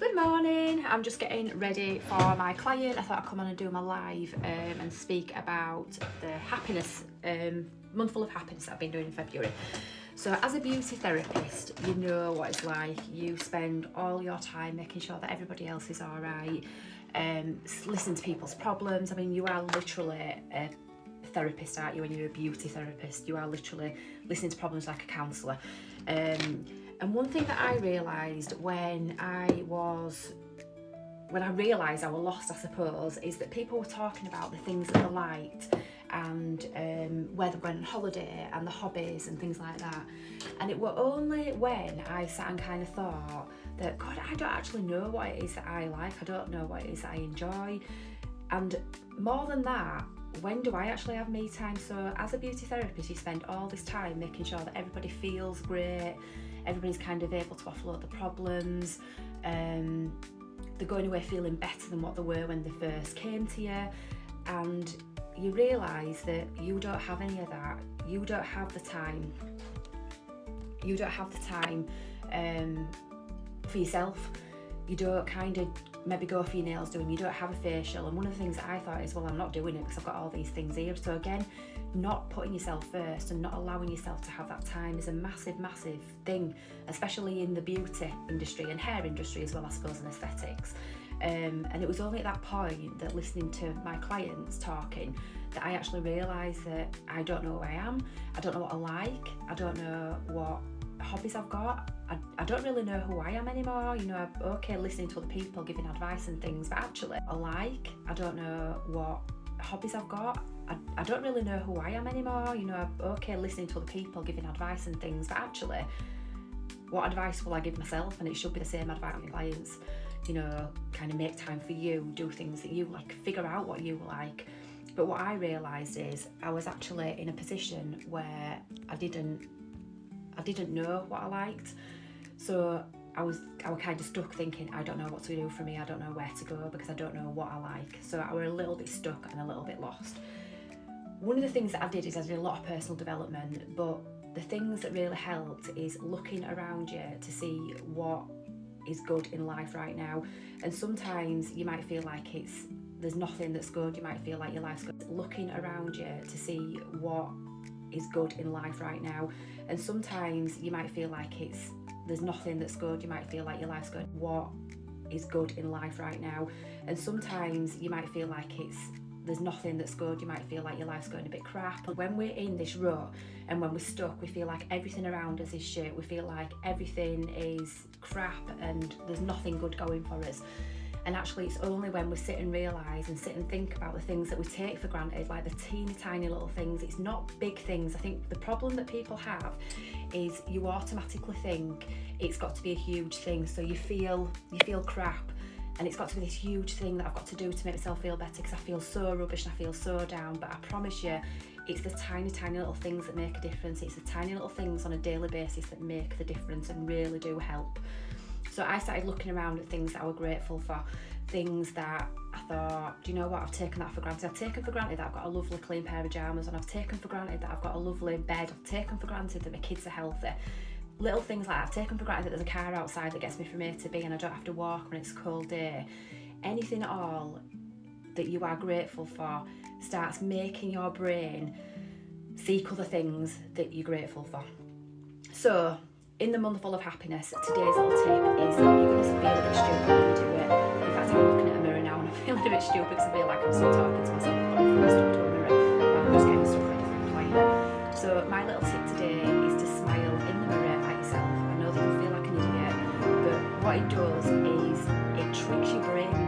Good morning, I'm just getting ready for my client. I thought I'd come on and do my live and speak about the happiness, month full of happiness that I've been doing in February. So as a beauty therapist, you know what it's like. You spend all your time making sure that everybody else is all right, listen to people's problems. I mean, you are literally a therapist, aren't you? When you're a beauty therapist, you are literally listening to problems like a counsellor. And one thing that I realised when I realised I was lost, I suppose, is that people were talking about the things that they liked and where they went on holiday and the hobbies and things like that. And it were only when I sat and kind of thought that, God, I don't actually know what it is that I like. I don't know what it is that I enjoy. And more than that, when do I actually have me time? So as a beauty therapist, you spend all this time making sure that everybody feels great, everybody's kind of able to offload the problems, they're going away feeling better than what they were when they first came to you, and you realise that you don't have any of that. You don't have the time. You don't have the time for yourself. You don't kind of maybe go for your nails doing, you don't have a facial. And one of the things that I thought is, well, I'm not doing it because I've got all these things here. So again, not putting yourself first and not allowing yourself to have that time is a massive, massive thing, especially in the beauty industry and hair industry as well, I suppose, and aesthetics. And it was only at that point that, listening to my clients talking, that I actually realised that I don't know who I am, I don't know what I like, I don't know what hobbies I've got, I don't really know who I am anymore. You know, I'm okay listening to other people giving advice and things, but actually I don't know what hobbies I've got, I don't really know who I am anymore. You know, I'm okay listening to other people giving advice and things, but actually what advice will I give myself? And it should be the same advice to clients. You know, kind of make time for you, do things that you like, figure out what you like. But what I realised is I was actually in a position where I didn't know what I liked. So I was kind of stuck thinking, I don't know what to do for me, I don't know where to go because I don't know what I like. So I were a little bit stuck and a little bit lost. One of the things that I did is I did a lot of personal development, but the things that really helped is looking around you to see what is good in life right now. And sometimes you might feel like there's nothing that's good, you might feel like your life's good. Looking around you to see what is good in life right now. And sometimes you might feel like there's nothing that's good, you might feel like your life's good. What is good in life right now? And sometimes you might feel like there's nothing that's good, you might feel like your life's going a bit crap. And when we're in this rut and when we're stuck, we feel like everything around us is shit, we feel like everything is crap and there's nothing good going for us. And actually it's only when we sit and realise and sit and think about the things that we take for granted, like the teeny tiny little things. It's not big things. I think the problem that people have is you automatically think it's got to be a huge thing. So you feel crap and it's got to be this huge thing that I've got to do to make myself feel better because I feel so rubbish and I feel so down. But I promise you, it's the tiny, tiny little things that make a difference. It's the tiny little things on a daily basis that make the difference and really do help. So I started looking around at things that I was grateful for, things that I thought, do you know what, I've taken that for granted. I've taken for granted that I've got a lovely clean pair of pyjamas, and I've taken for granted that I've got a lovely bed. I've taken for granted that my kids are healthy. Little things like that. I've taken for granted that there's a car outside that gets me from A to B and I don't have to walk when it's a cold day. Anything at all that you are grateful for starts making your brain seek other things that you're grateful for. So in the month full of happiness, today's little tip is that you're going to feel a bit stupid when you do it. In fact, I'm looking at a mirror now and I'm feeling a bit stupid because I feel like I'm still talking to myself when I'm stuck to a mirror while I'm just getting stuff ready for a client. So my little tip today is to smile in the mirror at yourself. I know that you feel like an idiot, but what it does is it tricks your brain